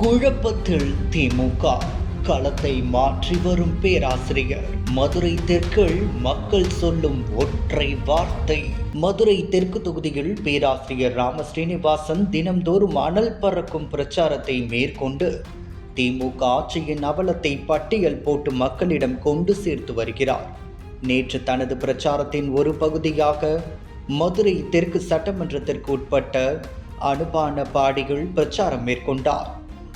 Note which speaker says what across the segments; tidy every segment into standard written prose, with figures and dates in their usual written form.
Speaker 1: குழப்பத்தில் திமுக களத்தை மாற்றி வரும் பேராசிரியர். மதுரை தெற்கில் மக்கள் சொல்லும் ஒற்றை வார்த்தை. மதுரை தெற்கு தொகுதியில் பேராசிரியர் ராம ஸ்ரீனிவாசன் தினம்தோறும் அனல் பறக்கும் பிரச்சாரத்தை மேற்கொண்டு திமுக ஆட்சியின் அவலத்தை பட்டியல் போட்டு மக்களிடம் கொண்டு சேர்த்து வருகிறார். நேற்று தனது பிரச்சாரத்தின் ஒரு பகுதியாக மதுரை தெற்கு சட்டமன்றத்திற்கு உட்பட்ட அனுபானபாடியில் பிரச்சாரம் மேற்கொண்டார்.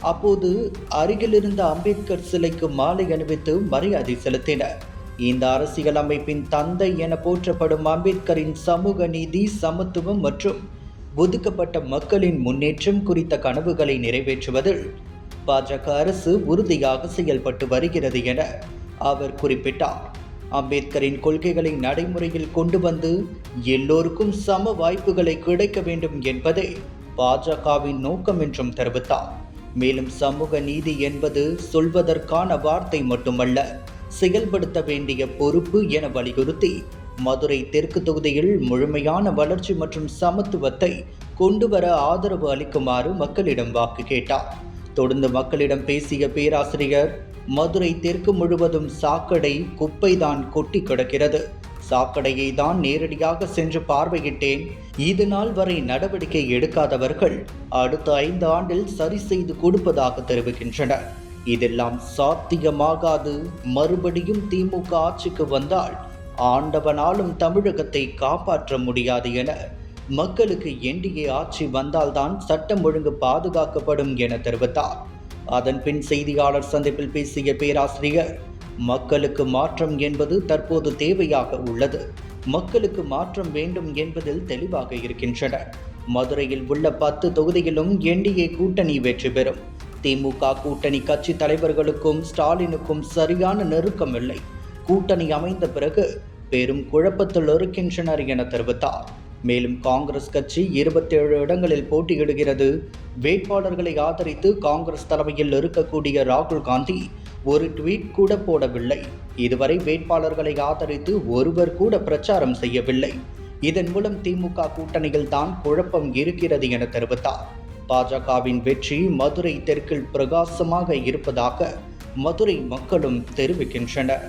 Speaker 1: அப்போது அருகிலிருந்த அம்பேத்கர் சிலைக்கு மாலை அணிவித்து மரியாதை செலுத்தினர். இந்த அரசியல் அமைப்பின் தந்தை என போற்றப்படும் அம்பேத்கரின் சமூக நீதி, சமத்துவம் மற்றும் ஒதுக்கப்பட்ட மக்களின் முன்னேற்றம் குறித்த கனவுகளை நிறைவேற்றுவதில் பாஜக அரசு உறுதியாக செயல்பட்டு வருகிறது என அவர் குறிப்பிட்டார். அம்பேத்கரின் கொள்கைகளை நடைமுறையில் கொண்டு வந்து எல்லோருக்கும் சம வாய்ப்புகளை கிடைக்க வேண்டும் என்பதே பாஜகவின் நோக்கம் என்றும் தெரிவித்தார். மேலும் சமூக நீதி என்பது சொல்வதற்கான வார்த்தை மட்டுமல்ல, செயல்படுத்த வேண்டிய பொறுப்பு என வலியுறுத்தி மதுரை தெற்கு தொகுதியில் முழுமையான வளர்ச்சி மற்றும் சமத்துவத்தை கொண்டுவர ஆதரவு அளிக்குமாறு மக்களிடம் வாக்கு கேட்டார். தொடர்ந்து மக்களிடம் பேசிய பேராசிரியர், மதுரை தெற்கு முழுவதும் சாக்கடை, குப்பைதான் கொட்டி கிடக்கிறது. சாக்கடையை தான் நேரடியாக சென்று பார்வையிட்டேன். இது நாள் வரை நடவடிக்கை எடுக்காதவர்கள் அடுத்த 5 ஆண்டில் சரி செய்து கொடுப்பதாக தெரிவிக்கின்றனர். இதெல்லாம் சாத்தியமாகாது. மறுபடியும் திமுக ஆட்சிக்கு வந்தால் ஆண்டவனாலும் தமிழகத்தை காப்பாற்ற முடியாது என, மக்களுக்கு என்டிஏ ஆட்சி வந்தால்தான் சட்டம் ஒழுங்கு பாதுகாக்கப்படும் என தெரிவித்தார். அதன் பின் செய்தியாளர் சந்திப்பில் பேசிய பேராசிரியர், மக்களுக்கு மாற்றம் என்பது தற்போது தேவையாக உள்ளது. மக்களுக்கு மாற்றம் வேண்டும் என்பதில் தெளிவாக இருக்கின்றனர். மதுரையில் உள்ள 10 தொகுதியிலும் என்டிஏ கூட்டணி வெற்றி பெறும். திமுக கூட்டணி கட்சி தலைவர்களுக்கும் ஸ்டாலினுக்கும் சரியான நெருக்கம் இல்லை. கூட்டணி அமைந்த பிறகு பெரும் குழப்பத்தில் இருக்கின்றனர் என தெரிவித்தார். மேலும் காங்கிரஸ் கட்சி 27 இடங்களில் போட்டியிடுகிறது. வேட்பாளர்களை ஆதரித்து காங்கிரஸ் தலைமையில் இருக்கக்கூடிய ராகுல் காந்தி ஒரு ட்வீட் கூட போடவில்லை. இதுவரை வேட்பாளர்களை ஆதரித்து ஒருவர் கூட பிரச்சாரம் செய்யவில்லை. இதன் மூலம் திமுக கூட்டணியில் தான் குழப்பம் இருக்கிறது என தெரிவித்தார். பாஜகவின் வெற்றி மதுரை தெற்கில் பிரகாசமாக இருப்பதாக மதுரை மக்களும் தெரிவிக்கின்றனர்.